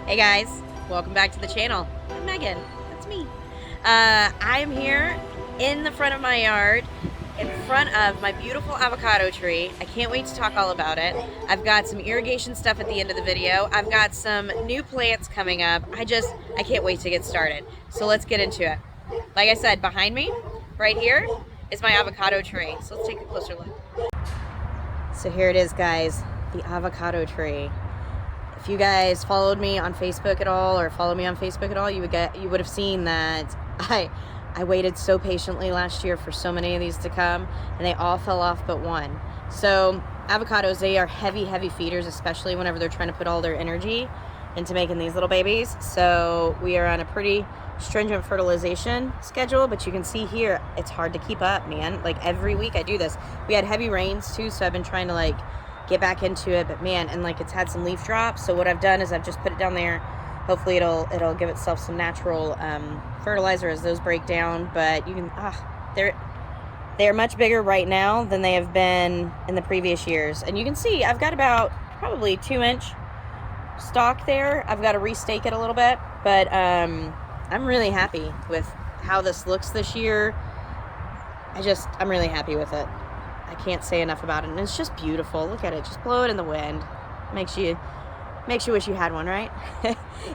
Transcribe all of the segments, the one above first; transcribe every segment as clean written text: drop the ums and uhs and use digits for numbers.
Hey guys, welcome back to the channel. I'm Megan, that's me. I am here in the front of my yard, in front of my beautiful avocado tree. I can't wait to talk all about it. I've got some irrigation stuff at the end of the video. I've got some new plants coming up. I can't wait to get started. So let's get into it. Like I said, behind me, right here, is my avocado tree. So let's take a closer look. So here it is, guys, the avocado tree. If you guys followed me on Facebook at all, or follow me on Facebook at all, you would have seen that I waited so patiently last year for so many of these to come, and they all fell off but one. So avocados, they are heavy feeders, especially whenever they're trying to put all their energy into making these little babies. So we are on a pretty stringent fertilization schedule, but you can see here, it's hard to keep up, man. Like every week I do this. We had heavy rains too, so I've been trying to get back into it, but man, and it's had some leaf drops. So what I've done is I've just put it down there. Hopefully it'll give itself some natural fertilizer as those break down. But you can, they're much bigger right now than they have been in the previous years. And you can see I've got about probably 2-inch stalk there. I've got to restake it a little bit, but I'm really happy with how this looks this year. I'm really happy with it. I can't say enough about it, and it's just beautiful. Look at it, just blow it in the wind. Makes you wish you had one, right?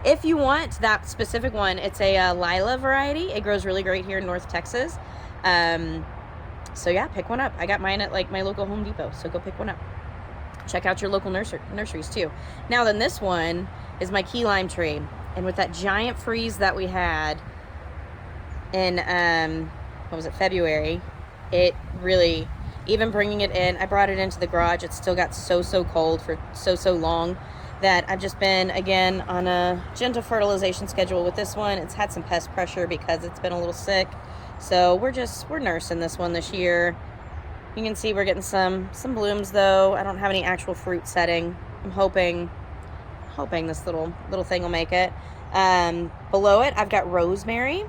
If you want that specific one, it's a Lila variety. It grows really great here in North Texas. So yeah, pick one up. I got mine at my local Home Depot, so go pick one up. Check out your local nurseries too. Now then, this one is my key lime tree, and with that giant freeze that we had in what was it, February, it really, even bringing it in, I brought it into the garage. It still got so cold for so long that I've just been, again, on a gentle fertilization schedule with this one. It's had some pest pressure because it's been a little sick. So we're nursing this one this year. You can see we're getting some blooms though. I don't have any actual fruit setting. I'm hoping this little thing will make it. Below it, I've got rosemary.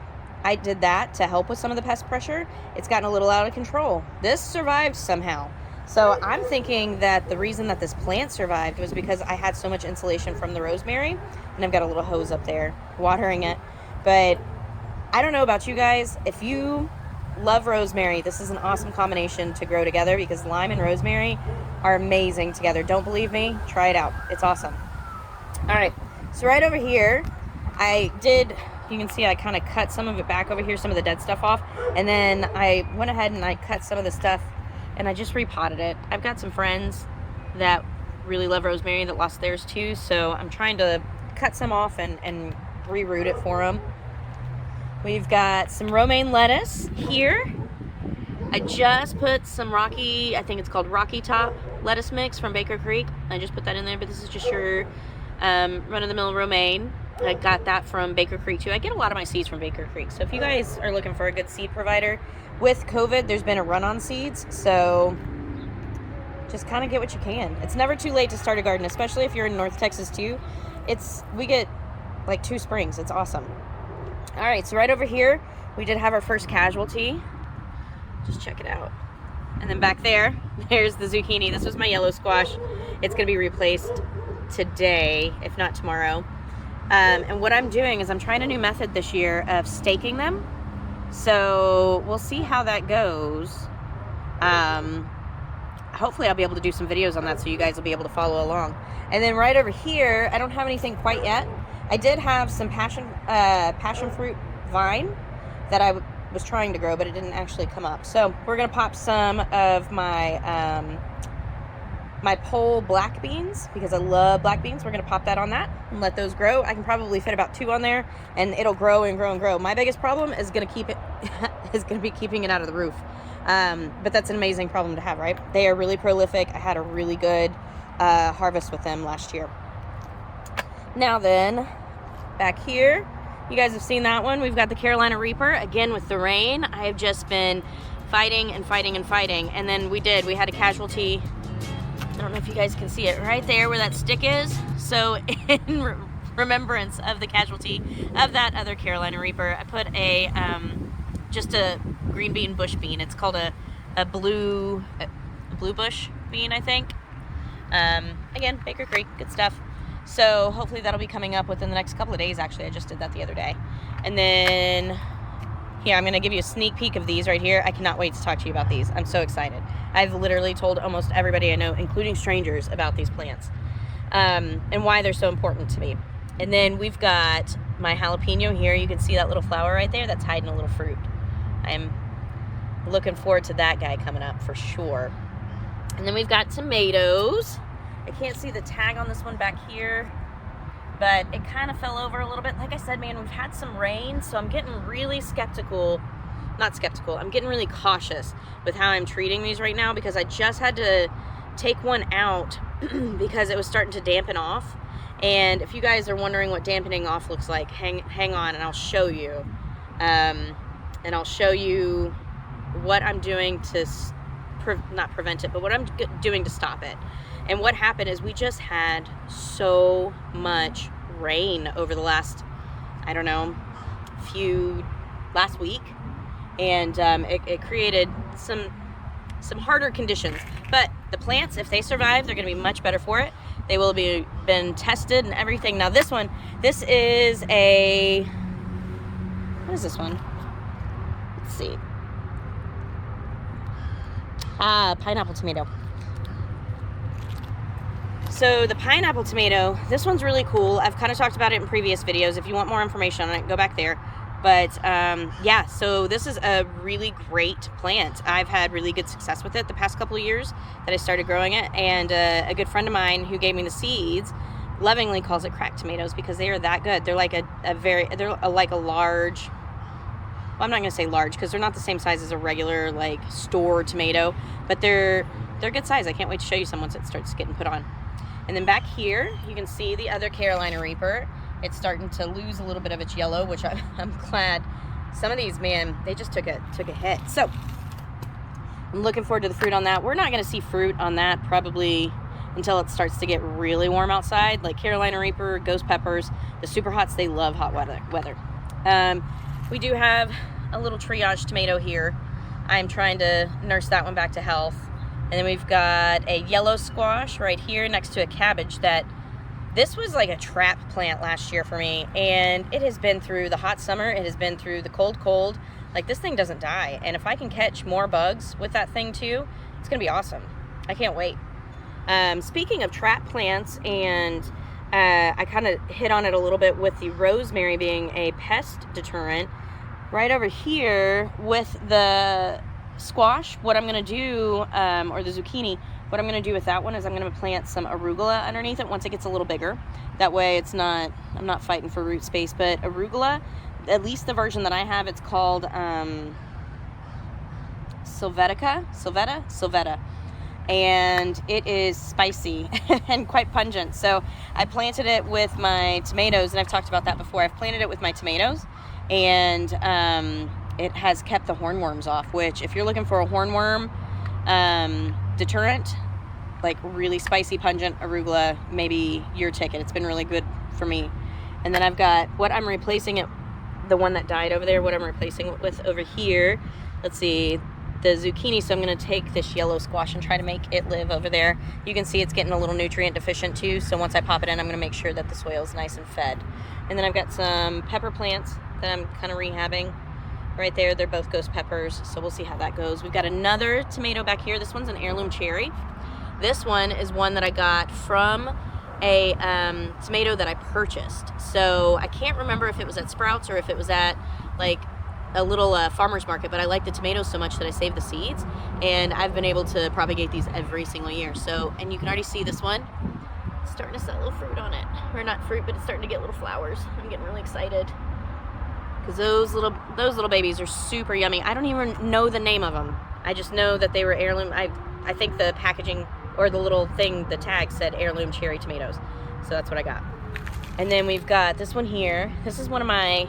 I did that to help with some of the pest pressure. It's gotten a little out of control. This survived somehow. So I'm thinking that the reason that this plant survived was because I had so much insulation from the rosemary, and I've got a little hose up there watering it. But I don't know about you guys. If you love rosemary, this is an awesome combination to grow together because lime and rosemary are amazing together. Don't believe me? Try it out. It's awesome. All right, so right over here, you can see I kind of cut some of it back over here, some of the dead stuff off, and then I went ahead and I cut some of the stuff and I just repotted it. I've got some friends that really love rosemary that lost theirs too, so I'm trying to cut some off and reroot it for them. We've got some romaine lettuce here. I just put some I think it's called Rocky Top lettuce mix from Baker Creek. I just put that in there, but this is just your run-of-the-mill romaine. I got that from Baker Creek too. I get a lot of my seeds from Baker Creek. So if you guys are looking for a good seed provider, with COVID, there's been a run on seeds. So just kind of get what you can. It's never too late to start a garden, especially if you're in North Texas too. We get 2 springs. It's awesome. All right, so right over here, we did have our first casualty. Just check it out. And then back there's the zucchini. This was my yellow squash. It's gonna be replaced today, if not tomorrow. And what I'm doing is I'm trying a new method this year of staking them. So we'll see how that goes. Hopefully I'll be able to do some videos on that so you guys will be able to follow along. And then right over here, I don't have anything quite yet. I did have some passion fruit vine that I was trying to grow, but it didn't actually come up. So we're gonna pop some of my my pole black beans, because I love black beans. We're gonna pop that on that and let those grow. I can probably fit about 2 on there, and it'll grow and grow and grow. My biggest problem is gonna be keeping it out of the roof. But that's an amazing problem to have, right? They are really prolific. I had a really good harvest with them last year. Now then, back here, you guys have seen that one. We've got the Carolina Reaper. Again, with the rain, I have just been fighting. And then we had a casualty. I don't know if you guys can see it right there where that stick is. So in remembrance of the casualty of that other Carolina Reaper, I put just a green bean bush bean. It's called a blue bush bean, I think. Again, Baker Creek, good stuff. So hopefully that'll be coming up within the next couple of days. Actually, I just did that the other day. And then here, I'm going to give you a sneak peek of these right here. I cannot wait to talk to you about these. I'm so excited. I've literally told almost everybody I know, including strangers, about these plants and why they're so important to me. And then we've got my jalapeno here. You can see that little flower right there. That's hiding a little fruit. I'm looking forward to that guy coming up for sure. And then we've got tomatoes. I can't see the tag on this one back here, but it kind of fell over a little bit. Like I said, man, we've had some rain, so I'm getting really skeptical. Not skeptical. I'm getting really cautious with how I'm treating these right now, because I just had to take one out because it was starting to dampen off. And if you guys are wondering what dampening off looks like, hang on and I'll show you. And I'll show you what I'm doing to not prevent it, but what I'm doing to stop it. And what happened is we just had so much rain over the last, I don't know, last week. And it created some harder conditions. But the plants, if they survive, they're going to be much better for it. They will be been tested and everything. Now this is what is this one? Let's see. Pineapple tomato. So the pineapple tomato, this one's really cool. I've kind of talked about it in previous videos. If you want more information on it, go back there. But yeah, so this is a really great plant. I've had really good success with it the past couple of years that I started growing it. And a good friend of mine who gave me the seeds lovingly calls it cracked tomatoes because they are that good. They're like like a large, well, I'm not going to say large because they're not the same size as a regular like store tomato, but they're good size. I can't wait to show you some once it starts getting put on. And then back here, you can see the other Carolina Reaper. It's starting to lose a little bit of its yellow, which I'm glad. Some of these, man, they just took a hit. So I'm looking forward to the fruit on that. We're not going to see fruit on that probably until it starts to get really warm outside. Like Carolina Reaper, ghost peppers, the super hots, they love hot weather. We do have a little triage tomato here. I'm trying to nurse that one back to health. And then we've got a yellow squash right here next to a cabbage that this was like a trap plant last year for me, and it has been through the hot summer, it has been through the cold. Like, this thing doesn't die, and if I can catch more bugs with that thing too, it's gonna be awesome. I can't wait. Speaking of trap plants, and I kind of hit on it a little bit with the rosemary being a pest deterrent, right over here with the squash, what I'm gonna do, or the zucchini, what I'm going to do with that one is I'm going to plant some arugula underneath it once it gets a little bigger. That way I'm not fighting for root space. But arugula, at least the version that I have, it's called Sylvetta. And it is spicy and quite pungent. So I planted it with my tomatoes, and I've talked about that before. I've planted it with my tomatoes, and it has kept the hornworms off, which if you're looking for a hornworm deterrent, like really spicy, pungent arugula, maybe your ticket. It's been really good for me. And then I've got what I'm replacing it, the one that died over there, what I'm replacing it with over here. Let's see, the zucchini. So I'm going to take this yellow squash and try to make it live over there. You can see it's getting a little nutrient deficient too. So once I pop it in, I'm going to make sure that the soil is nice and fed. And then I've got some pepper plants that I'm kind of rehabbing right there. They're both ghost peppers, so we'll see how that goes. We've got another tomato back here. This one's an Heirloom Cherry. This one is one that I got from a tomato that I purchased. So I can't remember if it was at Sprouts or if it was at like a little farmer's market, but I like the tomatoes so much that I saved the seeds, and I've been able to propagate these every single year. So, and you can already see this one starting to set a little fruit on it. Or not fruit, but it's starting to get little flowers. I'm getting really excited because those little babies are super yummy. I don't even know the name of them. I just know that they were heirloom. I think the packaging or the little thing, the tag said Heirloom Cherry tomatoes. So that's what I got. And then we've got this one here. This is one of my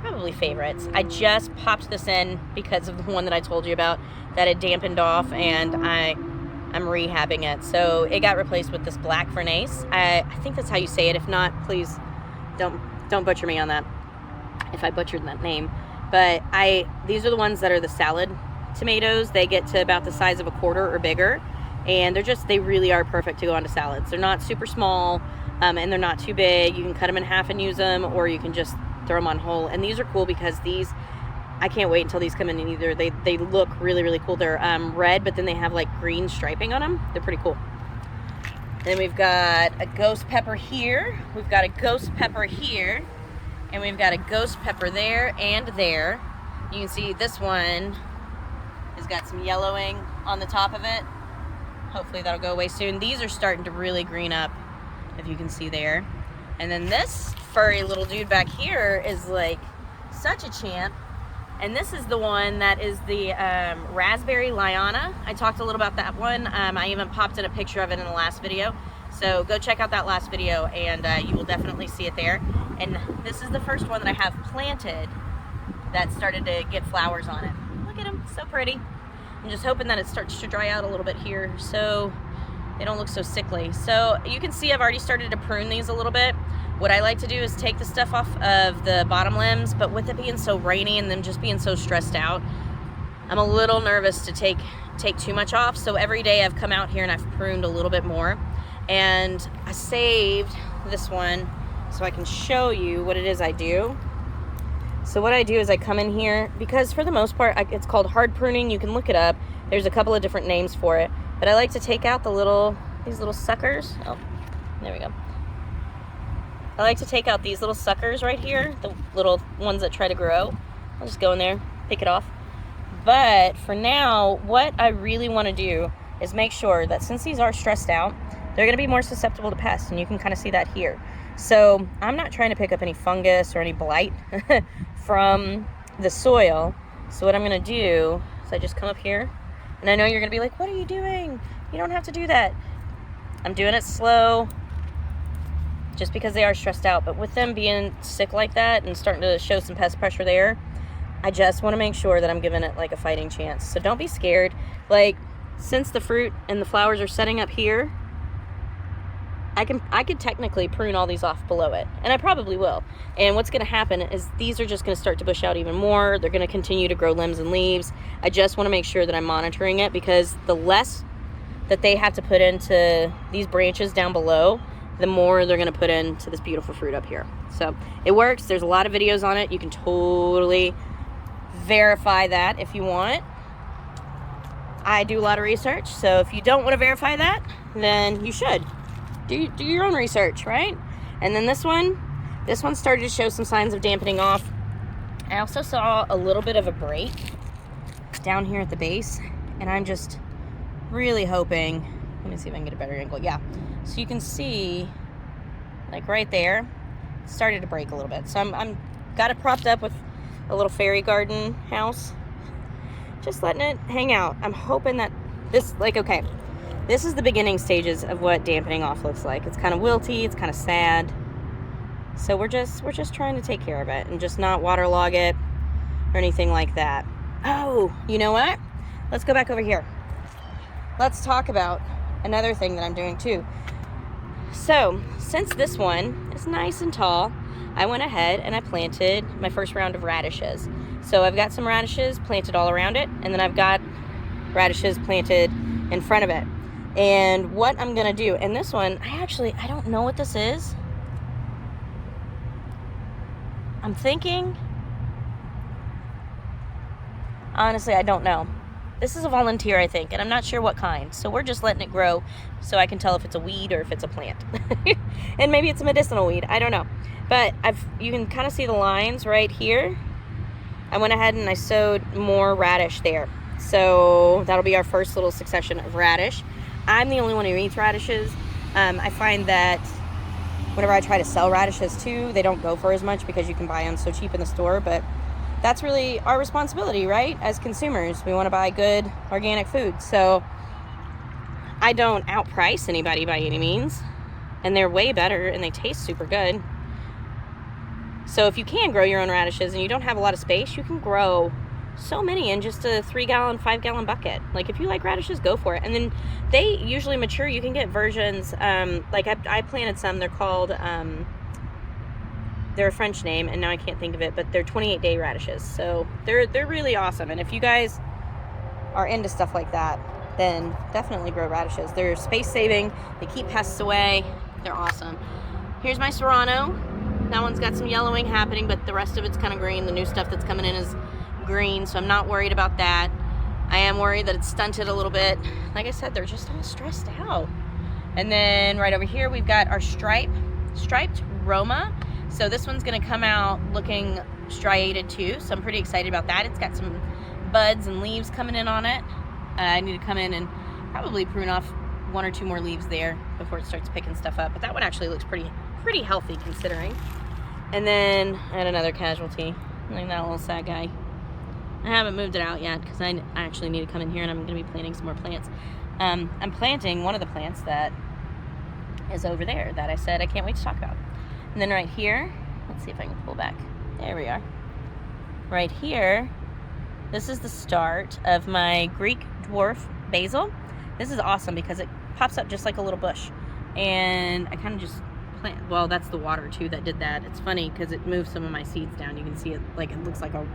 probably favorites. I just popped this in because of the one that I told you about that had dampened off, and I'm rehabbing it. So it got replaced with this black Fernace. I think that's how you say it. If not, please don't butcher me on that if I butchered that name. But these are the ones that are the salad tomatoes. They get to about the size of a quarter or bigger, and they really are perfect to go onto salads. They're not super small. and they're not too big. You can cut them in half and use them, or you can just throw them on whole. And these are cool because these, I can't wait until these come in either. They look really, really cool. They're red, but then they have like green striping on them. They're pretty cool. Then we've got a ghost pepper here. We've got a ghost pepper here. And we've got a ghost pepper there and there. You can see this one has got some yellowing on the top of it. Hopefully that'll go away soon. These are starting to really green up, if you can see there. And then this furry little dude back here is like such a champ. And this is the one that is the Raspberry Lyanna. I talked a little about that one. I even popped in a picture of it in the last video. So go check out that last video and you will definitely see it there. And this is the first one that I have planted that started to get flowers on it. Look at them, so pretty. I'm just hoping that it starts to dry out a little bit here so they don't look so sickly. So you can see I've already started to prune these a little bit. What I like to do is take the stuff off of the bottom limbs, but with it being so rainy and them just being so stressed out, I'm a little nervous to take too much off. So every day I've come out here and I've pruned a little bit more. And I saved this one so I can show you what it is I do. So what I do is I come in here, because for the most part, it's called hard pruning. You can look it up. There's a couple of different names for it. But I like to take out these little suckers. Oh, there we go. I like to take out these little suckers right here, the little ones that try to grow. I'll just go in there, pick it off. But for now, what I really want to do is make sure that since these are stressed out, they're going to be more susceptible to pests, and you can kind of see that here. So I'm not trying to pick up any fungus or any blight from the soil. So what I'm going to do is I just come up here, and I know you're going to be like, what are you doing? You don't have to do that. I'm doing it slow, just because they are stressed out. But with them being sick like that and starting to show some pest pressure there, I just want to make sure that I'm giving it like a fighting chance. So don't be scared. Like, since the fruit and the flowers are setting up here, I could technically prune all these off below it, and I probably will. And what's going to happen is these are just going to start to bush out even more. They're going to continue to grow limbs and leaves. I just want to make sure that I'm monitoring it, because the less that they have to put into these branches down below, the more they're going to put into this beautiful fruit up here. So it works. There's a lot of videos on it. You can totally verify that if you want. I do a lot of research, so if you don't want to verify that, then you should. Do your own research, right? And then this one started to show some signs of dampening off. I also saw a little bit of a break down here at the base, and I'm just really hoping, let me see if I can get a better angle. Yeah, so you can see, like right there, it started to break a little bit. So I'm got it propped up with a little fairy garden house, just letting it hang out. I'm hoping that this, like, okay, this is the beginning stages of what dampening off looks like. It's kind of wilty, it's kind of sad. So we're just trying to take care of it and just not waterlog it or anything like that. Oh, you know what? Let's go back over here. Let's talk about another thing that I'm doing too. So since this one is nice and tall, I went ahead and I planted my first round of radishes. So I've got some radishes planted all around it, and then I've got radishes planted in front of it. And what I'm gonna do, and this one, I don't know what this is. I'm thinking, honestly, I don't know. This is a volunteer, I think, and I'm not sure what kind. So we're just letting it grow so I can tell if it's a weed or if it's a plant. And maybe it's a medicinal weed, I don't know. But you can kind of see the lines right here. I went ahead and I sowed more radish there. So that'll be our first little succession of radish. I'm the only one who eats radishes. I find that whenever I try to sell radishes too, they don't go for as much because you can buy them so cheap in the store. But that's really our responsibility, right? As consumers, we want to buy good organic food. So I don't outprice anybody by any means. And they're way better and they taste super good. So if you can grow your own radishes and you don't have a lot of space, you can grow so many in just a 3-gallon, 5-gallon bucket. Like, if you like radishes, go for it. And then they usually mature. You can get versions, like I planted some. They're called, they're a French name, and now I can't think of it, but they're 28-day radishes. So they're really awesome. And if you guys are into stuff like that, then definitely grow radishes. They're space saving. They keep pests away. They're awesome. Here's my serrano. That one's got some yellowing happening, but the rest of it's kind of green. The new stuff that's coming in is green, so I'm not worried about that. I am worried that it's stunted a little bit. Like I said, they're just all stressed out. And then right over here, we've got our striped Roma. So this one's gonna come out looking striated too, so I'm pretty excited about that. It's got some buds and leaves coming in on it. I need to come in and probably prune off 1 or 2 more leaves there before it starts picking stuff up. But that one actually looks pretty healthy considering. And then I had another casualty, like that little sad guy. I haven't moved it out yet because I actually need to come in here and I'm going to be planting some more plants. I'm planting one of the plants that is over there that I said I can't wait to talk about. And then right here, let's see if I can pull back. There we are. Right here, this is the start of my Greek dwarf basil. This is awesome because it pops up just like a little bush. And I kind of just plant, well, that's the water too that did that. It's funny because it moved some of my seeds down. You can see it, like it looks like oh,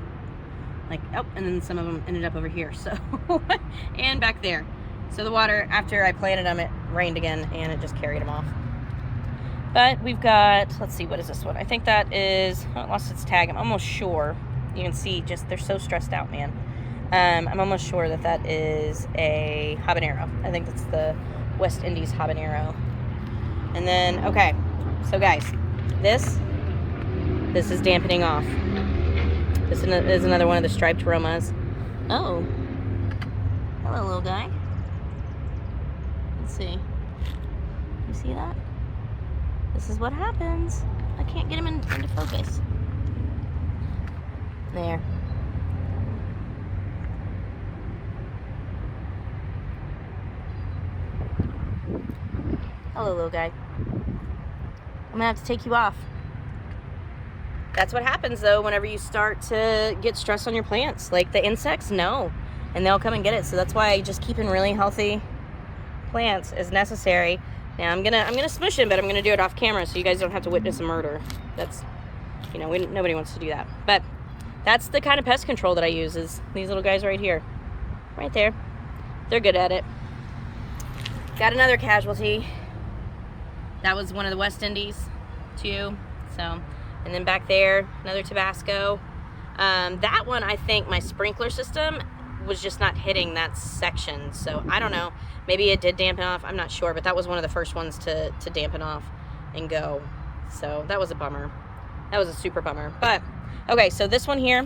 and then some of them ended up over here. So, and back there. So the water, after I planted them, it rained again and it just carried them off. But we've got, let's see, what is this one? I think that is, oh, it lost its tag. I'm almost sure. You can see just, they're so stressed out, man. I'm almost sure that that is a habanero. I think that's the West Indies habanero. And then, okay, so guys, this is dampening off. This is another one of the striped Romas. Oh, hello, little guy. Let's see. You see that? This is what happens. I can't get him into focus. There. Hello, little guy. I'm gonna have to take you off. That's what happens though whenever you start to get stress on your plants. Like the insects know, and they'll come and get it. So that's why just keeping really healthy plants is necessary. Now I'm gonna smush him, but I'm gonna do it off camera so you guys don't have to witness a murder. That's, you know, nobody wants to do that. But that's the kind of pest control that I use, is these little guys right here, right there. They're good at it. Got another casualty. That was one of the West Indies too. So, and then back there, another Tabasco. That one, I think my sprinkler system was just not hitting that section. So I don't know, maybe it did dampen off. I'm not sure, but that was one of the first ones to dampen off and go. So that was a bummer. That was a super bummer. But okay, so this one here,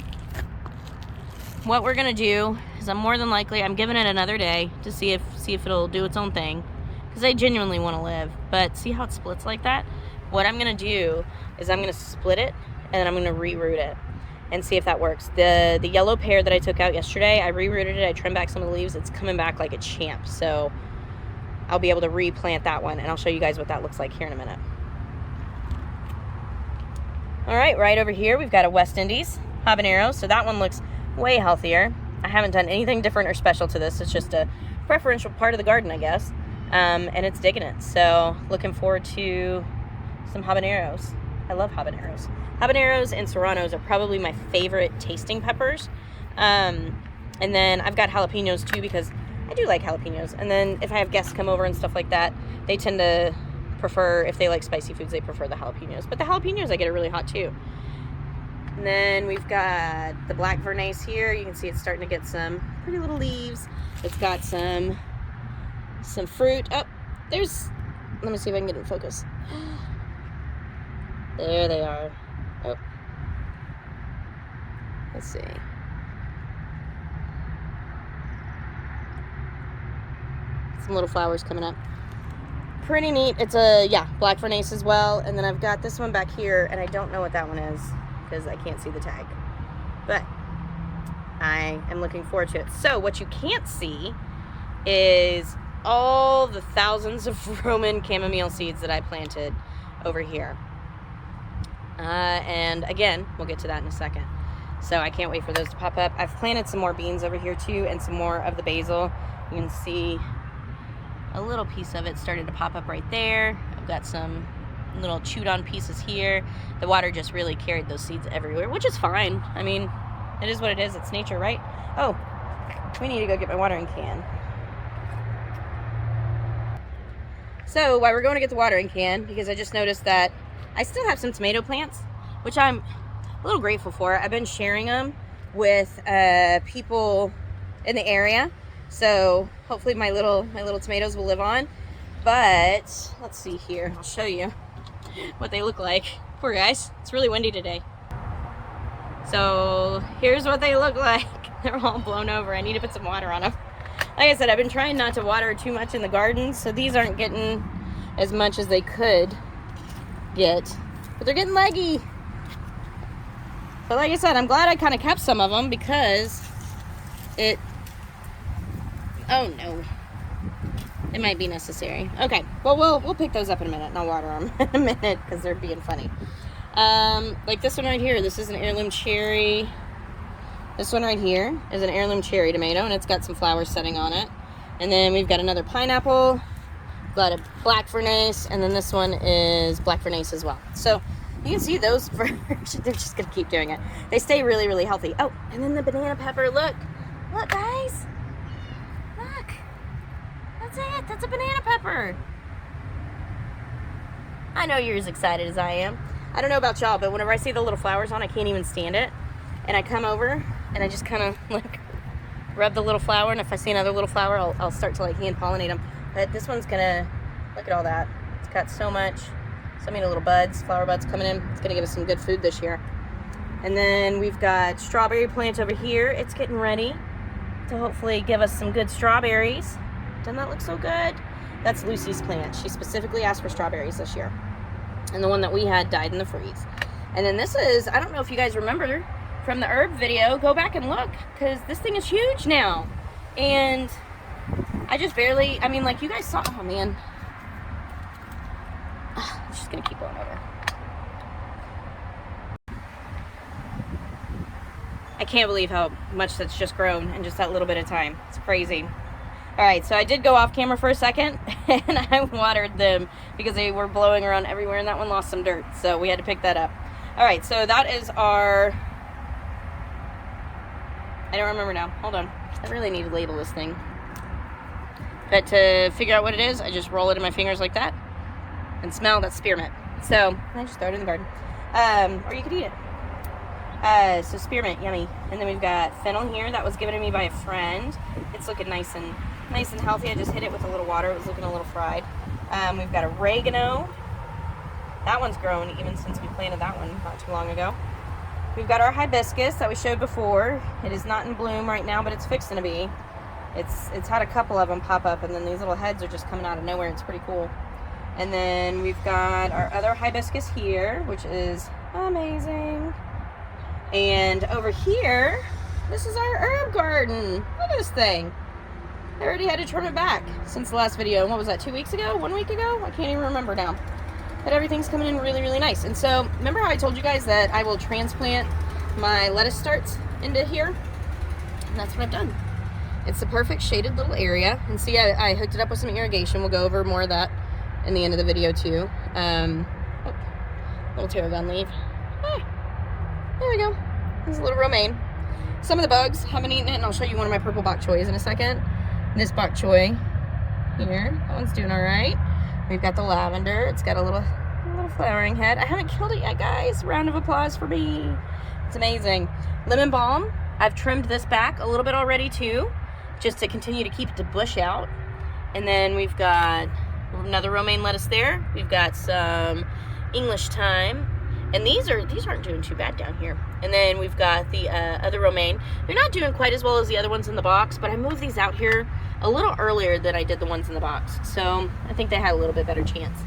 what we're gonna do is I'm giving it another day to see if it'll do its own thing, because I genuinely want to live. But see how it splits like that? What I'm gonna do is I'm gonna split it and then I'm gonna reroot it and see if that works. The yellow pear that I took out yesterday, I rerouted it, I trimmed back some of the leaves. It's coming back like a champ. So I'll be able to replant that one, and I'll show you guys what that looks like here in a minute. All right over here, we've got a West Indies habanero. So that one looks way healthier. I haven't done anything different or special to this. It's just a preferential part of the garden, I guess. And it's digging it. So looking forward to some habaneros. I love habaneros. Habaneros and serranos are probably my favorite tasting peppers. And then I've got jalapenos too, because I do like jalapenos. And then if I have guests come over and stuff like that, they tend to prefer, if they like spicy foods, they prefer the jalapenos. But the jalapenos, I get it really hot too. And then we've got the black vernace here. You can see it's starting to get some pretty little leaves. It's got some fruit. Oh, let me see if I can get it in focus. There they are. Oh. Let's see. Some little flowers coming up. Pretty neat. It's a, black vernace as well. And then I've got this one back here, and I don't know what that one is because I can't see the tag. But I am looking forward to it. So what you can't see is all the thousands of Roman chamomile seeds that I planted over here. And again, we'll get to that in a second. So I can't wait for those to pop up. I've planted some more beans over here too, and some more of the basil. You can see a little piece of it started to pop up right there. I've got some little chewed on pieces here. The water just really carried those seeds everywhere, which is fine. I mean, it is what it is. It's nature, right? Oh, we need to go get my watering can. So while we're going to get the watering can, because I just noticed that I still have some tomato plants, which I'm a little grateful for. I've been sharing them with people in the area, so hopefully my little tomatoes will live on. But let's see here, I'll show you what they look like. Poor guys, it's really windy today. So here's what they look like. They're all blown over. I need to put some water on them. Like I said, I've been trying not to water too much in the garden, so these aren't getting as much as they could get, but they're getting leggy. But like I said, I'm glad I kind of kept some of them because it, oh no, it might be necessary. Okay, well, we'll pick those up in a minute and I'll water them in a minute because they're being funny. Like this one right here, this is an Heirloom Cherry. This one right here is an Heirloom Cherry tomato, and it's got some flowers setting on it. And then we've got another pineapple, got a black Fernace, and then this one is black Fernace as well. So you can see those, they're just gonna keep doing it. They stay really, really healthy. Oh, and then the banana pepper, look guys, look, that's it, that's a banana pepper. I know you're as excited as I am. I don't know about y'all, but whenever I see the little flowers on, I can't even stand it. And I come over and I just kind of like rub the little flower, and if I see another little flower, I'll start to like hand pollinate them. But this one's gonna, look at all that. It's got so many little buds, flower buds coming in. It's gonna give us some good food this year. And then we've got strawberry plant over here. It's getting ready to hopefully give us some good strawberries. Doesn't that look so good? That's Lucy's plant. She specifically asked for strawberries this year. And the one that we had died in the freeze. And then this is, I don't know if you guys remember from the herb video, go back and look, because this thing is huge now. And I just barely, I mean, like you guys saw, oh man. I'm just gonna keep going over. I can't believe how much that's just grown in just that little bit of time. It's crazy. All right, so I did go off camera for a second and I watered them because they were blowing around everywhere, and that one lost some dirt, so we had to pick that up. All right, so that is our, I don't remember now, hold on. I really need to label this thing. But to figure out what it is, I just roll it in my fingers like that and smell that spearmint. So I just throw it in the garden. Or you could eat it. So spearmint, yummy. And then we've got fennel here. That was given to me by a friend. It's looking nice and healthy. I just hit it with a little water. It was looking a little fried. We've got oregano. That one's grown even since we planted that one not too long ago. We've got our hibiscus that we showed before. It is not in bloom right now, but it's fixing to be. It's had a couple of them pop up, and then these little heads are just coming out of nowhere. It's pretty cool. And then we've got our other hibiscus here, which is amazing. And over here, this is our herb garden. Look at this thing. I already had to trim it back since the last video. What was that, 2 weeks ago? 1 week ago? I can't even remember now. But everything's coming in really, really nice. And so, remember how I told you guys that I will transplant my lettuce starts into here? And that's what I've done. It's the perfect shaded little area. And see, I hooked it up with some irrigation. We'll go over more of that in the end of the video too. Little tarragon leaf. There we go. There's a little romaine. Some of the bugs haven't eaten it, and I'll show you one of my purple bok choys in a second. This bok choy here, that one's doing all right. We've got the lavender. It's got a little flowering head. I haven't killed it yet, guys. Round of applause for me. It's amazing. Lemon balm. I've trimmed this back a little bit already too, just to continue to keep it to bush out. And then we've got another romaine lettuce there. We've got some English thyme, and these aren't doing too bad down here. And then we've got the other romaine. They're not doing quite as well as the other ones in the box, but I moved these out here a little earlier than I did the ones in the box, so I think they had a little bit better chance.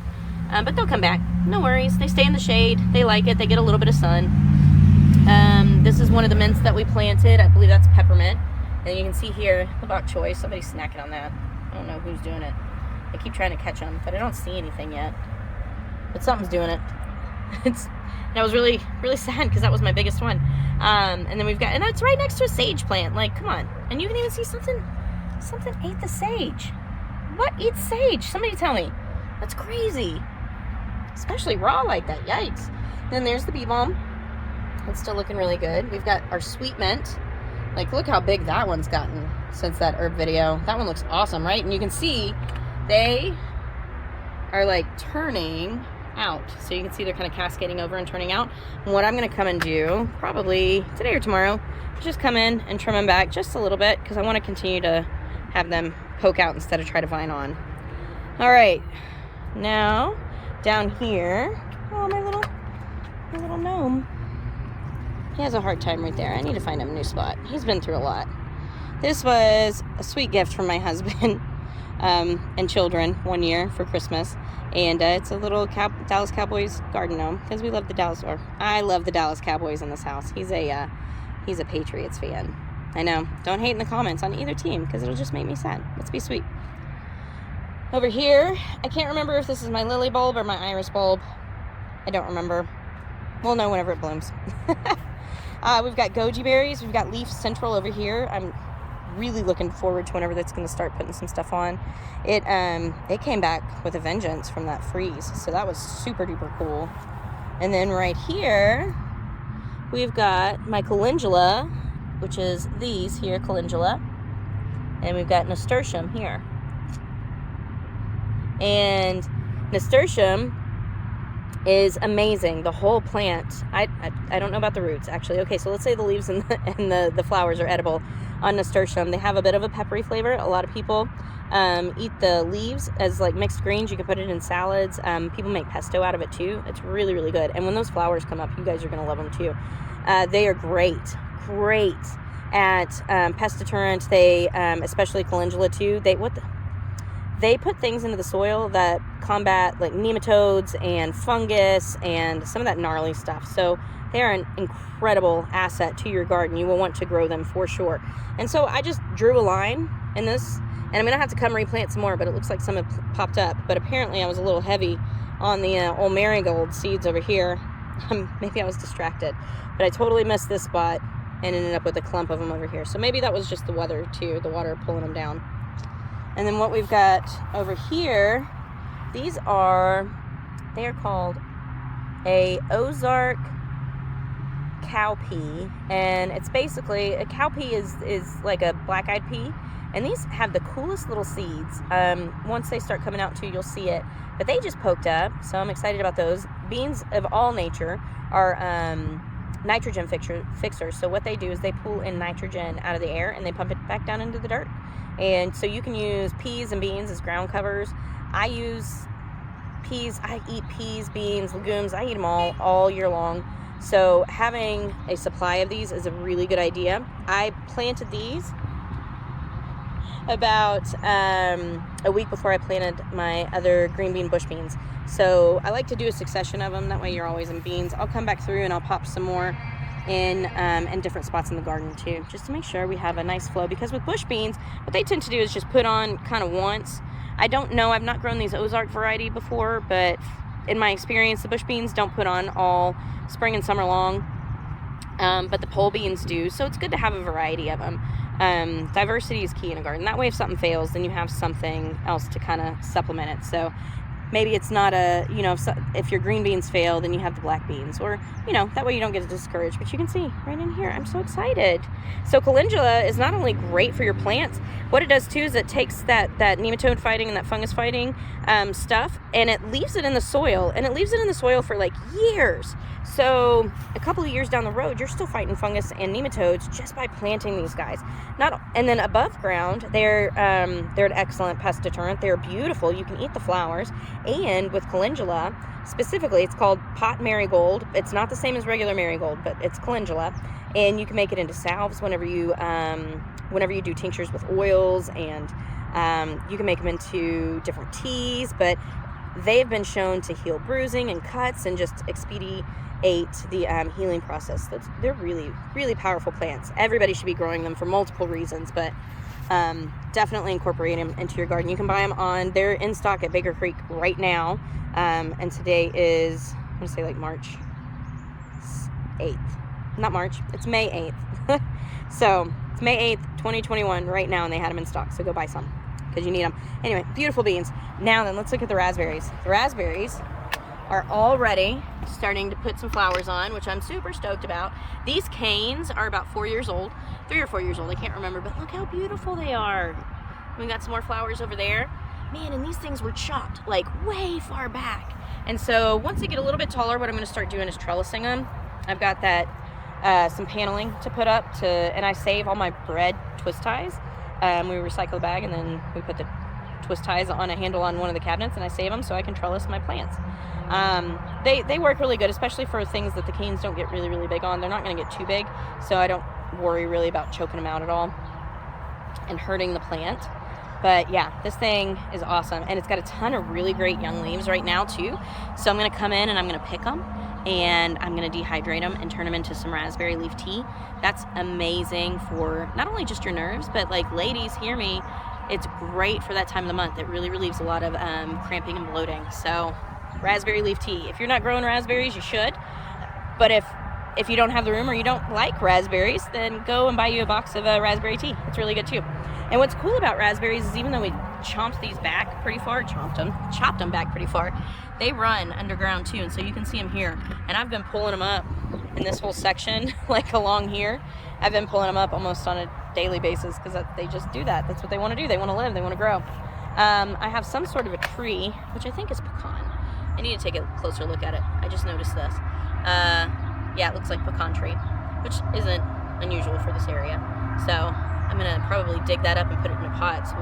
But they'll come back, no worries. They stay in the shade, they like it, they get a little bit of sun. This is one of the mints that we planted. I believe that's peppermint. And you can see here the bok choy. Somebody's snacking on that. I don't know who's doing it. I keep trying to catch them, but I don't see anything yet. But something's doing it. And I was really, really sad because that was my biggest one. And then we've got, and that's right next to a sage plant. Like, come on. And you can even see something ate the sage. What eats sage? Somebody tell me. That's crazy. Especially raw like that. Yikes. Then there's the bee balm. It's still looking really good. We've got our sweet mint. Like, look how big that one's gotten since that herb video. That one looks awesome, right? And you can see they are like turning out. So you can see they're kind of cascading over and turning out. And what I'm going to come and do, probably today or tomorrow, is just come in and trim them back just a little bit because I want to continue to have them poke out instead of try to vine on. All right, now down here, oh, my little gnome. He has a hard time right there. I need to find him a new spot. He's been through a lot. This was a sweet gift from my husband and children one year for Christmas. And it's a little Dallas Cowboys garden gnome because we love the Dallas, or I love the Dallas Cowboys in this house. He's a Patriots fan. I know. Don't hate in the comments on either team because it'll just make me sad. Let's be sweet. Over here, I can't remember if this is my lily bulb or my iris bulb. I don't remember. We'll know whenever it blooms. We've got goji berries. We've got leaf central over here. I'm really looking forward to whenever that's going to start putting some stuff on. It came back with a vengeance from that freeze, so that was super duper cool. And then right here, we've got my calendula, which is these here, calendula, and we've got nasturtium here. And nasturtium is amazing. The whole plant, I don't know about the roots actually. Okay, so let's say the leaves and the flowers are edible on nasturtium. They have a bit of a peppery flavor. A lot of people eat the leaves as like mixed greens. You can put it in salads. People make pesto out of it too. It's really, really good. And when those flowers come up, you guys are gonna love them too. They are great at pest deterrent. They especially calendula too. They put things into the soil that combat like nematodes and fungus and some of that gnarly stuff. So they are an incredible asset to your garden. You will want to grow them for sure. And so I just drew a line in this, and I'm going to have to come replant some more, but it looks like some have popped up. But apparently I was a little heavy on the old marigold seeds over here. Maybe I was distracted, but I totally missed this spot and ended up with a clump of them over here. So maybe that was just the weather too, the water pulling them down. And then what we've got over here, they are called a Ozark Cow Pee, and it's basically, a cow pea is like a black-eyed pea, and these have the coolest little seeds. Once they start coming out too, you'll see it, but they just poked up, so I'm excited about those. Beans of all nature are nitrogen fixers, so what they do is they pull in nitrogen out of the air and they pump it back down into the dirt. And so you can use peas and beans as ground covers. I use peas, I eat peas, beans, legumes, I eat them all year long. So having a supply of these is a really good idea. I planted these about a week before I planted my other green bean bush beans. So I like to do a succession of them, that way you're always in beans. I'll come back through and I'll pop some more in different spots in the garden too, just to make sure we have a nice flow, because with bush beans, what they tend to do is just put on kind of once. I don't know, I've not grown these Ozark variety before, but in my experience, the bush beans don't put on all spring and summer long, but the pole beans do, so it's good to have a variety of them. Diversity is key in a garden. That way if something fails, then you have something else to kind of supplement it. So maybe it's not a, if your green beans fail, then you have the black beans, or, that way you don't get discouraged. But you can see right in here, I'm so excited. So calendula is not only great for your plants, what it does too is it takes that nematode fighting and that fungus fighting stuff, and it leaves it in the soil, and it leaves it in the soil for like years. So a couple of years down the road, you're still fighting fungus and nematodes just by planting these guys. And then above ground, they're an excellent pest deterrent. They're beautiful. You can eat the flowers. And with calendula, specifically, it's called pot marigold. It's not the same as regular marigold, but it's calendula. And you can make it into salves whenever you do tinctures with oils, and you can make them into different teas. But they've been shown to heal bruising and cuts and just expedite the healing process. They're really, really powerful plants. Everybody should be growing them for multiple reasons, but definitely incorporate them into your garden. You can buy them they're in stock at Baker Creek right now, and today is, I'm gonna say like March 8th. Not March, it's May 8th. So it's May 8th, 2021 right now, and they had them in stock, so go buy some because you need them. Anyway, beautiful beans. Now then, let's look at the raspberries. The raspberries are already starting to put some flowers on, which I'm super stoked about. These canes are about 4 years old, 3 or 4 years old, I can't remember, but look how beautiful they are. We got some more flowers over there. Man, and these things were chopped like way far back. And so once they get a little bit taller, what I'm going to start doing is trellising them. I've got that some paneling to put up and I save all my bread twist ties. We recycle the bag and then we put the twist ties on a handle on one of the cabinets, and I save them so I can trellis my plants. They work really good, especially for things that the canes don't get really, really big on. They're not going to get too big, so I don't worry really about choking them out at all and hurting the plant. But yeah, this thing is awesome, and it's got a ton of really great young leaves right now too. So I'm going to come in and I'm going to pick them, and I'm going to dehydrate them and turn them into some raspberry leaf tea. That's amazing for not only just your nerves, but like, ladies, hear me, it's great for that time of the month. It really relieves a lot of cramping and bloating. So raspberry leaf tea. If you're not growing raspberries, you should. But if you don't have the room or you don't like raspberries, then go and buy you a box of raspberry tea. It's really good too. And what's cool about raspberries is even though we chopped these back pretty far, chopped them back pretty far, they run underground too. And so you can see them here. And I've been pulling them up in this whole section, like along here. I've been pulling them up almost on a daily basis because they just do that. That's what they want to do. They want to live. They want to grow. I have some sort of a tree, which I think is pecan. I need to take a closer look at it. I just noticed this. Yeah, it looks like pecan tree, which isn't unusual for this area. So I'm going to probably dig that up and put it in a pot so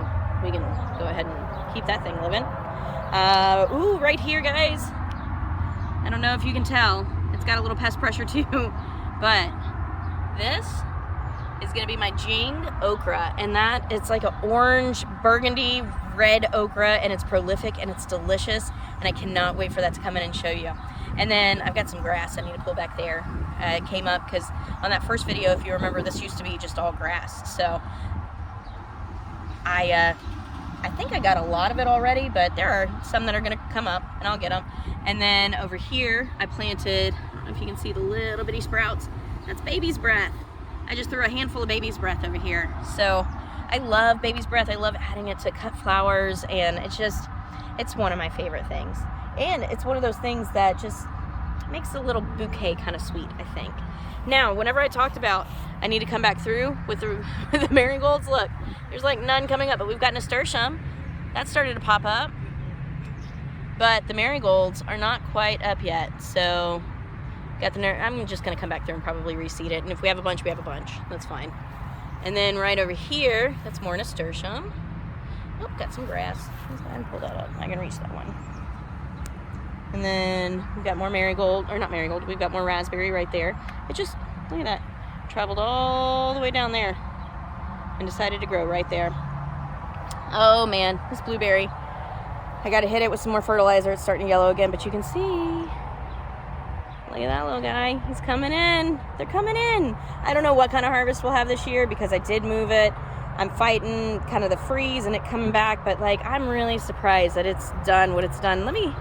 we can go ahead and keep that thing living. Ooh, right here, guys. I don't know if you can tell. It's got a little pest pressure too, but this is going to be my jinged okra, and it's like an orange, burgundy, red okra, and it's prolific and it's delicious, and I cannot wait for that to come in and show you. And then I've got some grass I need to pull back there. It came up because on that first video, if you remember, this used to be just all grass. So I think I got a lot of it already, but there are some that are going to come up, and I'll get them. And then over here, I planted, I don't know if you can see the little bitty sprouts. That's baby's breath. I just threw a handful of baby's breath over here. So I love baby's breath. I love adding it to cut flowers, and it's one of my favorite things. And it's one of those things that just makes the little bouquet kind of sweet, I think. Now, whenever I talked about I need to come back through with the marigolds, look, there's like none coming up, but we've got Nasturtium. That started to pop up. But the marigolds are not quite up yet, so I'm just going to come back through and probably reseed it. And if we have a bunch, we have a bunch. That's fine. And then right over here, that's more Nasturtium. Oh, got some grass. Let's go ahead and pull that up. I can reach that one. And then we've got more marigold, or not marigold, we've got more raspberry right there. It just, look at that, traveled all the way down there and decided to grow right there. Oh man, this blueberry. I got to hit it with some more fertilizer. It's starting to yellow again, but you can see. Look at that little guy. He's coming in. They're coming in. I don't know what kind of harvest we'll have this year because I did move it. I'm fighting kind of the freeze and it coming back, but like I'm really surprised that it's done what it's done. Let me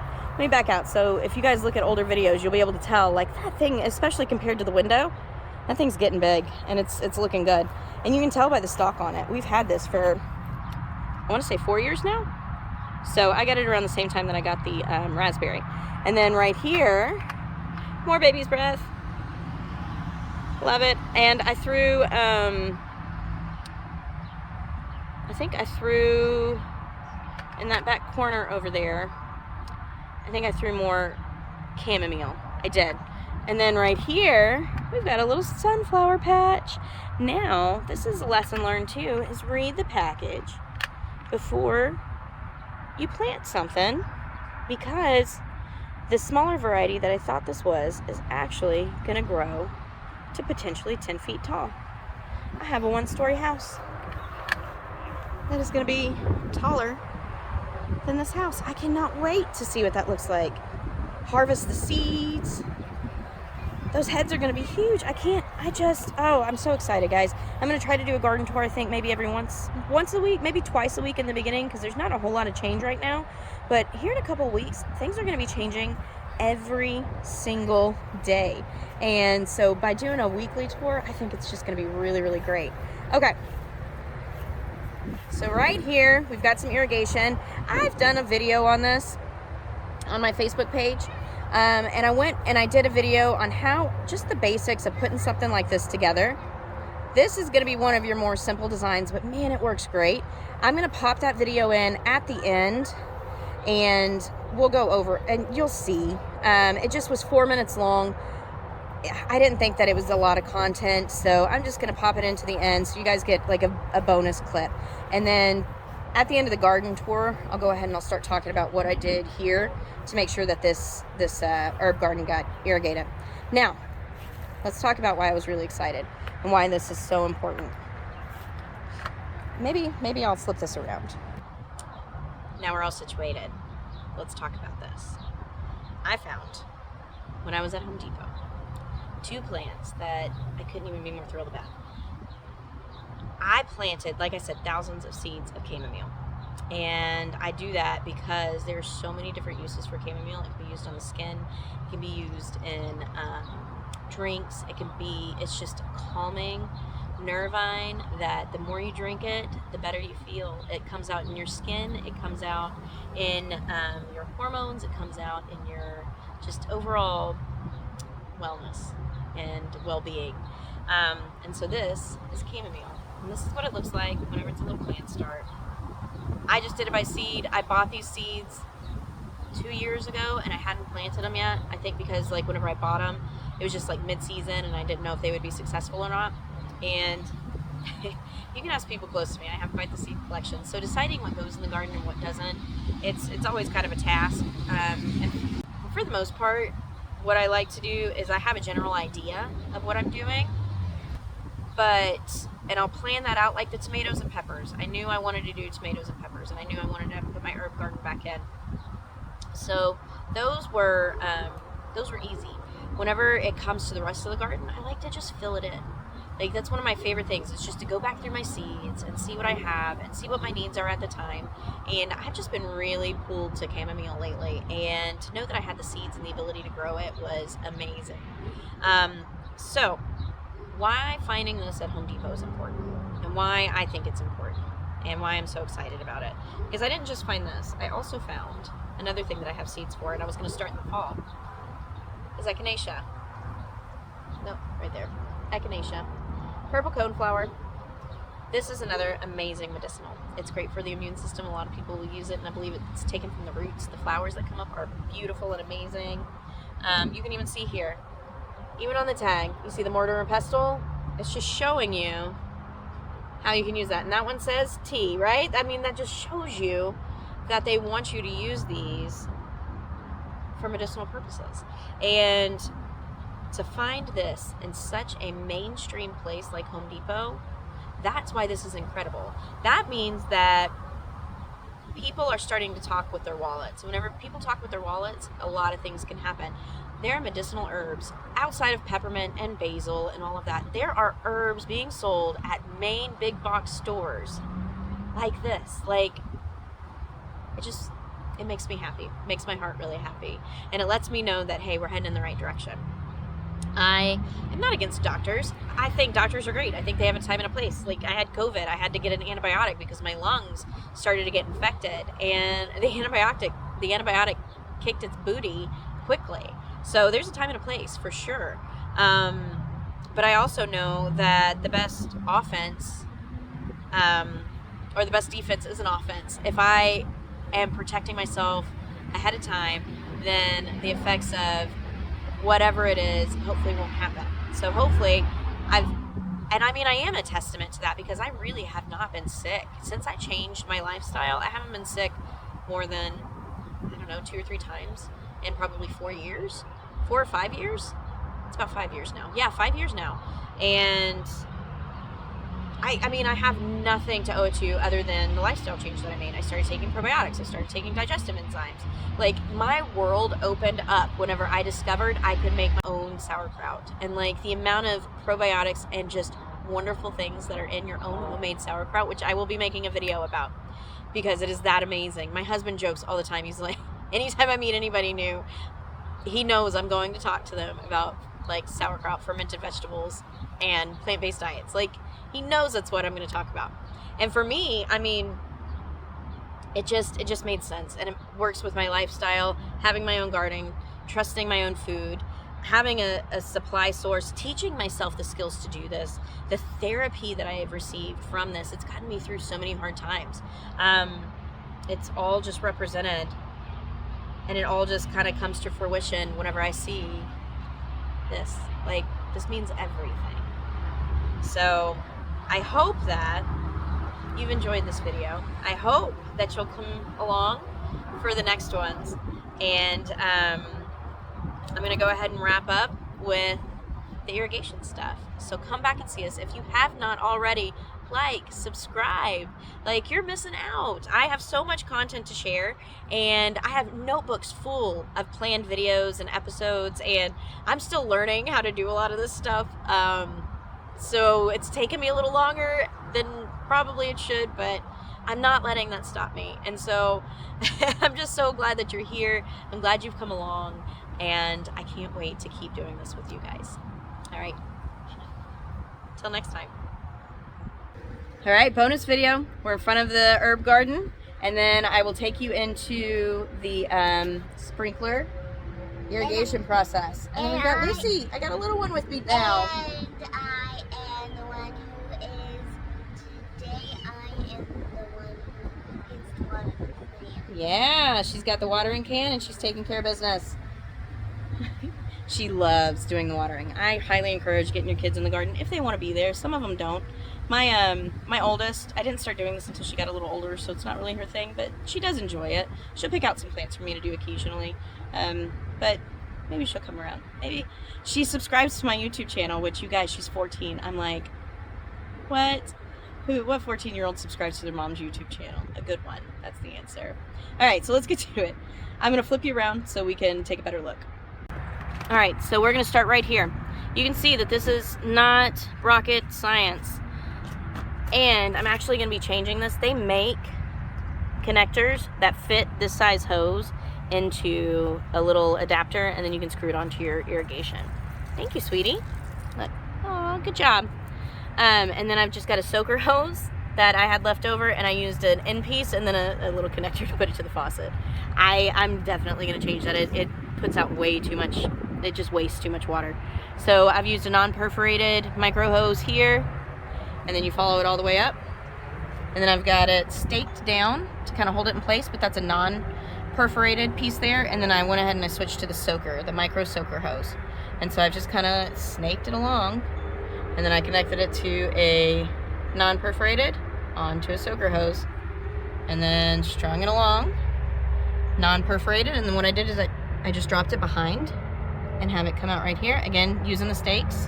back out. So if you guys look at older videos, you'll be able to tell like that thing, especially compared to the window, that thing's getting big and it's looking good. And you can tell by the stalk on it. We've had this for, I want to say 4 years now. So I got it around the same time that I got the raspberry. And then right here, more baby's breath. Love it. And I threw, I think I threw in that back corner over there, I think I threw more chamomile. I did. And then right here, we've got a little sunflower patch. Now, this is a lesson learned too, is read the package before you plant something, because the smaller variety that I thought this was is actually going to grow to potentially 10 feet tall. I have a one-story house that is going to be taller than this house. I cannot wait to see what that looks like. Harvest the seeds. Those heads are going to be huge. I'm so excited, guys. I'm going to try to do a garden tour, I think maybe every once a week, maybe twice a week in the beginning, because there's not a whole lot of change right now. But here in a couple of weeks, things are going to be changing every single day. And so by doing a weekly tour, I think it's just going to be really, really great. Okay. So right here, we've got some irrigation. I've done a video on this on my Facebook page. And I went and I did a video on how, just the basics of putting something like this together. This is going to be one of your more simple designs, but man, it works great. I'm going to pop that video in at the end, and we'll go over and you'll see. It just was 4 minutes long. I didn't think that it was a lot of content, so I'm just going to pop it into the end so you guys get like a bonus clip. And then at the end of the garden tour, I'll go ahead and I'll start talking about what I did here to make sure that this herb garden got irrigated. Now, let's talk about why I was really excited and why this is so important. Maybe I'll flip this around. Now we're all situated. Let's talk about this. I found, when I was at Home Depot, 2 plants that I couldn't even be more thrilled about. I planted, like I said, thousands of seeds of chamomile. And I do that because there's so many different uses for chamomile. It can be used on the skin. It can be used in drinks. It's just calming nervine that the more you drink it, the better you feel. It comes out in your skin. It comes out in your hormones. It comes out in your just overall wellness and well-being. And so this is chamomile. And this is what it looks like whenever it's a little plant start. I just did it by seed. I bought these seeds 2 years ago and I hadn't planted them yet. I think because like whenever I bought them, it was just like mid-season and I didn't know if they would be successful or not. And you can ask people close to me. I have quite the seed collection. So deciding what goes in the garden and what doesn't, it's always kind of a task. And for the most part, what I like to do is I have a general idea of what I'm doing, and I'll plan that out like the tomatoes and peppers. I knew I wanted to do tomatoes and peppers, and I knew I wanted to put my herb garden back in. So those were easy. Whenever it comes to the rest of the garden, I like to just fill it in. Like, that's one of my favorite things, is just to go back through my seeds and see what I have and see what my needs are at the time. And I've just been really pulled to chamomile lately, and to know that I had the seeds and the ability to grow it was amazing. So why finding this at Home Depot is important, and why I think it's important, and why I'm so excited about it. Because I didn't just find this. I also found another thing that I have seeds for, and I was going to start in the fall, is echinacea. Nope, right there. Echinacea. Purple coneflower. This is another amazing medicinal. It's great for the immune system. A lot of people will use it, and I believe it's taken from the roots. The flowers that come up are beautiful and amazing. You can even see here, even on the tag, you see the mortar and pestle? It's just showing you how you can use that. And that one says tea, right? I mean, that just shows you that they want you to use these for medicinal purposes. And to find this in such a mainstream place like Home Depot, that's why this is incredible. That means that people are starting to talk with their wallets. Whenever people talk with their wallets, a lot of things can happen. There are medicinal herbs outside of peppermint and basil and all of that. There are herbs being sold at main big box stores like this. Like, it makes me happy. It makes my heart really happy. And it lets me know that, hey, we're heading in the right direction. I am not against doctors. I think doctors are great. I think they have a time and a place. Like, I had COVID. I had to get an antibiotic because my lungs started to get infected, and the antibiotic kicked its booty quickly. So there's a time and a place for sure. But I also know that the best offense, or the best defense is an offense. If I am protecting myself ahead of time, then the effects of whatever it is hopefully won't happen. So hopefully I am a testament to that, because I really have not been sick since I changed my lifestyle. I haven't been sick more than, 2 or 3 times in probably 4 years, 4 or 5 years. It's about 5 years now. Yeah, 5 years now. And I have nothing to owe it to other than the lifestyle change that I made. I started taking probiotics. I started taking digestive enzymes. Like, my world opened up whenever I discovered I could make my own sauerkraut. And like, the amount of probiotics and just wonderful things that are in your own homemade sauerkraut, which I will be making a video about because it is that amazing. My husband jokes all the time. He's like, anytime I meet anybody new, he knows I'm going to talk to them about like sauerkraut, fermented vegetables, and plant-based diets. Like, he knows that's what I'm going to talk about. And for me, it just made sense, and it works with my lifestyle, having my own garden, trusting my own food, having a supply source, teaching myself the skills to do this, the therapy that I have received from this. It's gotten me through so many hard times. It's all just represented and it all just kind of comes to fruition whenever I see this. Like, this means everything. So I hope that you've enjoyed this video. I hope that you'll come along for the next ones, and I'm gonna go ahead and wrap up with the irrigation stuff. So come back and see us. If you have not already, like, subscribe. Like, you're missing out. I have so much content to share, and I have notebooks full of planned videos and episodes, and I'm still learning how to do a lot of this stuff. So it's taken me a little longer than probably it should, but I'm not letting that stop me. And so I'm just so glad that you're here. I'm glad you've come along, and I can't wait to keep doing this with you guys. All right. Till next time. All right, bonus video. We're in front of the herb garden, and then I will take you into the sprinkler irrigation process. And then we've got Lucy. I got a little one with me now. And I am the one who is, today I am the one who is the watering can. Yeah, she's got the watering can, and she's taking care of business. She loves doing the watering. I highly encourage getting your kids in the garden if they want to be there. Some of them don't. My oldest, I didn't start doing this until she got a little older, so it's not really her thing, but she does enjoy it. She'll pick out some plants for me to do occasionally, but maybe she'll come around. Maybe she subscribes to my YouTube channel, which, you guys, she's 14. I'm like, what? What 14-year-old subscribes to their mom's YouTube channel? A good one. That's the answer. All right, so let's get to it. I'm going to flip you around so we can take a better look. All right, so we're going to start right here. You can see that this is not rocket science. And I'm actually going to be changing this. They make connectors that fit this size hose into a little adapter, and then you can screw it onto your irrigation. Thank you, sweetie. Look. Oh, good job. And then I've just got a soaker hose that I had left over, and I used an end piece and then a little connector to put it to the faucet. I'm definitely going to change that. It puts out way too much. It just wastes too much water. So I've used a non-perforated micro hose here, and then you follow it all the way up. And then I've got it staked down to kind of hold it in place, but that's a non-perforated piece there. And then I went ahead and I switched to the soaker, the micro soaker hose. And so I've just kind of snaked it along, and then I connected it to a non-perforated onto a soaker hose, and then strung it along, non-perforated. And then what I did is I just dropped it behind and have it come out right here, again using the stakes,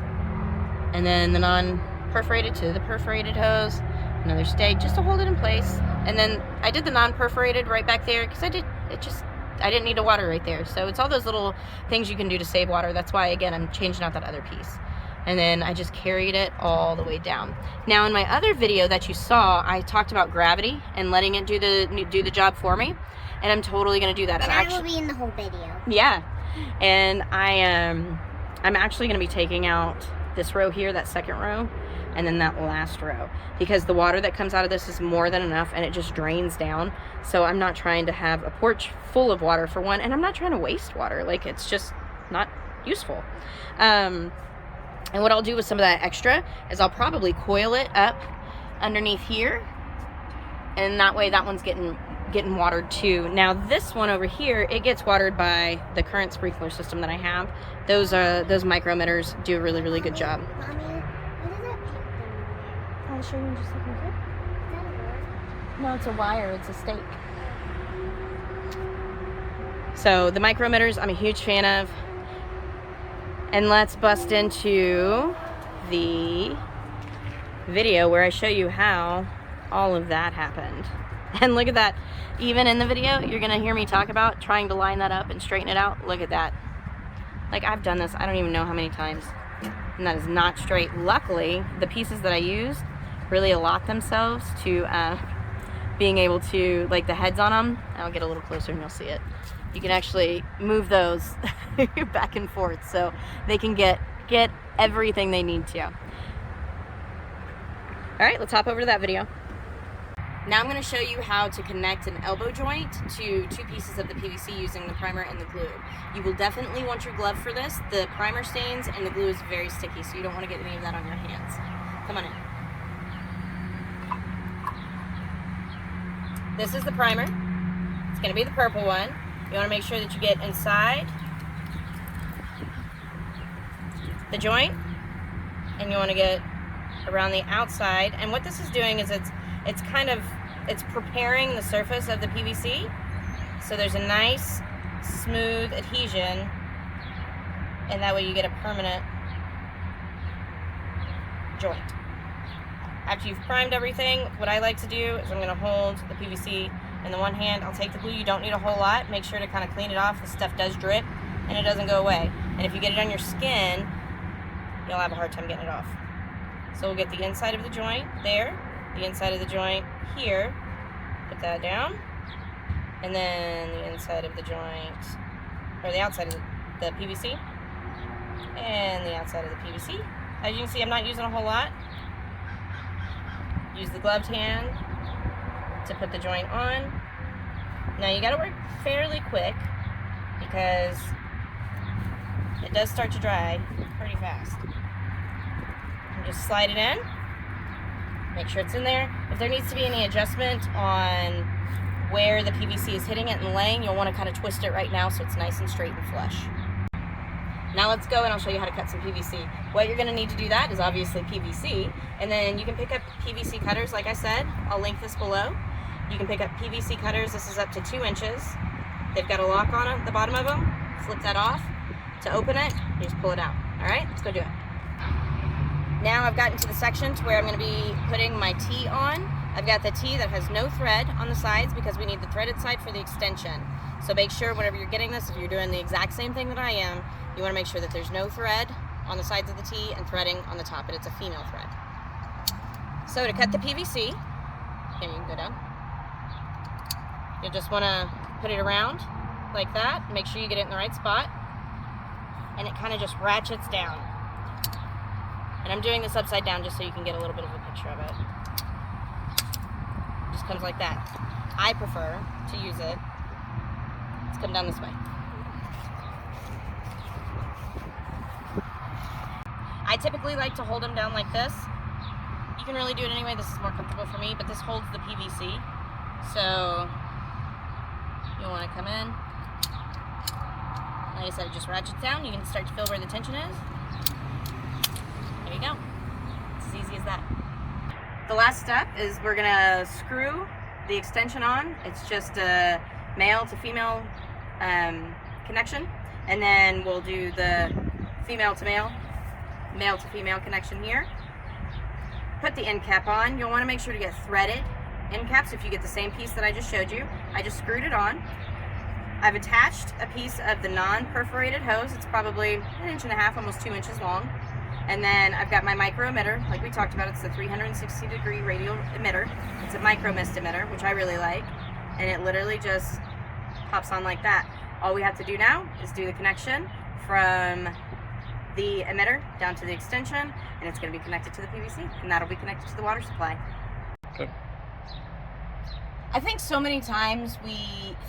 and then the non-perforated to the perforated hose, another stake just to hold it in place. And then I did the non-perforated right back there because I didn't need to water right there. So it's all those little things you can do to save water. That's why, again, I'm changing out that other piece. And then I just carried it all the way down. Now, in my other video that you saw, I talked about gravity and letting it do the job for me, and I'm totally going to do that. And I will be in the whole video. Yeah, and I'm actually going to be taking out this row here, that second row, and then that last row, because the water that comes out of this is more than enough, and it just drains down. So I'm not trying to have a porch full of water, for one, and I'm not trying to waste water. Like, it's just not useful. And what I'll do with some of that extra is I'll probably coil it up underneath here, and that way that one's getting watered too. Now this one over here, it gets watered by the current sprinkler system that I have. Those micro emitters do a really, really good job. Mommy, what is that pink thing? I'll show you in just a second. Is that a word? No, it's a wire. It's a stake. So the micro emitters, I'm a huge fan of. And let's bust into the video where I show you how all of that happened. And look at that. Even in the video, you're going to hear me talk about trying to line that up and straighten it out. Look at that. Like, I've done this, I don't even know how many times. And that is not straight. Luckily, the pieces that I used really allot themselves to being able to, like the heads on them, I'll get a little closer and you'll see it. You can actually move those back and forth so they can get everything they need to. All right, let's hop over to that video. Now I'm going to show you how to connect an elbow joint to two pieces of the PVC using the primer and the glue. You will definitely want your glove for this. The primer stains and the glue is very sticky, so you don't want to get any of that on your hands. Come on in. This is the primer. It's going to be the purple one. You want to make sure that you get inside the joint, and you want to get around the outside. And what this is doing is it's preparing the surface of the PVC, so there's a nice smooth adhesion, and that way you get a permanent joint. After you've primed everything, what I like to do is I'm going to hold the PVC in the one hand. I'll take the glue. You don't need a whole lot. Make sure to kind of clean it off. The stuff does drip and it doesn't go away. And if you get it on your skin, you'll have a hard time getting it off. So we'll get the inside of the joint there, the inside of the joint here, put that down, and then the inside of the joint, or the outside of the PVC, and the outside of the PVC. As you can see, I'm not using a whole lot. Use the gloved hand to put the joint on. Now you gotta work fairly quick because it does start to dry pretty fast. And just slide it in, make sure it's in there. If there needs to be any adjustment on where the PVC is hitting it and laying, you'll want to kind of twist it right now so it's nice and straight and flush. Now let's go and I'll show you how to cut some PVC. What you're going to need to do that is obviously PVC, and then you can pick up PVC cutters like I said. I'll link this below. You can pick up PVC cutters. This is up to 2 inches. They've got a lock on it, the bottom of them. Flip that off. To open it, you just pull it out. Alright, let's go do it. Now I've gotten to the section to where I'm going to be putting my tee on. I've got the tee that has no thread on the sides because we need the threaded side for the extension. So make sure whenever you're getting this, if you're doing the exact same thing that I am, you want to make sure that there's no thread on the sides of the tee and threading on the top, and it's a female thread. So to cut the PVC, here you can go down. You'll just want to put it around like that. Make sure you get it in the right spot. And it kind of just ratchets down. And I'm doing this upside down just so you can get a little bit of a picture of it. Just comes like that. I prefer to use it. Let's come down this way. I typically like to hold them down like this. You can really do it anyway. This is more comfortable for me, but this holds the PVC. So you'll want to come in. Like I said, it just ratchets down. You can start to feel where the tension is. There you go. It's as easy as that. The last step is we're going to screw the extension on. It's just a male to female connection. And then we'll do the female to male, male to female connection here. Put the end cap on. You'll want to make sure to get threaded end caps if you get the same piece that I just showed you. I just screwed it on. I've attached a piece of the non-perforated hose. It's probably 1.5 inches, almost 2 inches long. And then I've got my micro emitter, like we talked about. It's the 360-degree radial emitter. It's a micro mist emitter, which I really like. And it literally just pops on like that. All we have to do now is do the connection from the emitter down to the extension, and it's going to be connected to the PVC, and that'll be connected to the water supply. Okay. I think so many times we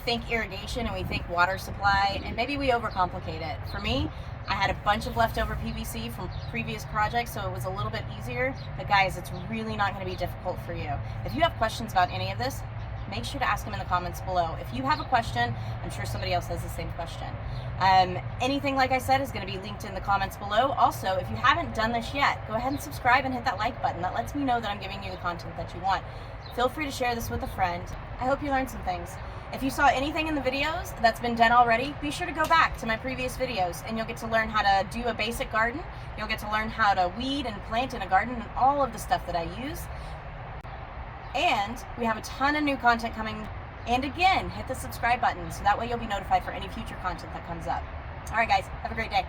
think irrigation and we think water supply, and maybe we overcomplicate it. For me, I had a bunch of leftover PVC from previous projects, so it was a little bit easier. But guys, it's really not going to be difficult for you. If you have questions about any of this, make sure to ask them in the comments below. If you have a question, I'm sure somebody else has the same question. Anything, like I said, is going to be linked in the comments below. Also, if you haven't done this yet, go ahead and subscribe and hit that like button. That lets me know that I'm giving you the content that you want. Feel free to share this with a friend. I hope you learned some things. If you saw anything in the videos that's been done already, be sure to go back to my previous videos and you'll get to learn how to do a basic garden. You'll get to learn how to weed and plant in a garden and all of the stuff that I use. And we have a ton of new content coming. And again, hit the subscribe button so that way you'll be notified for any future content that comes up. All right, guys, have a great day.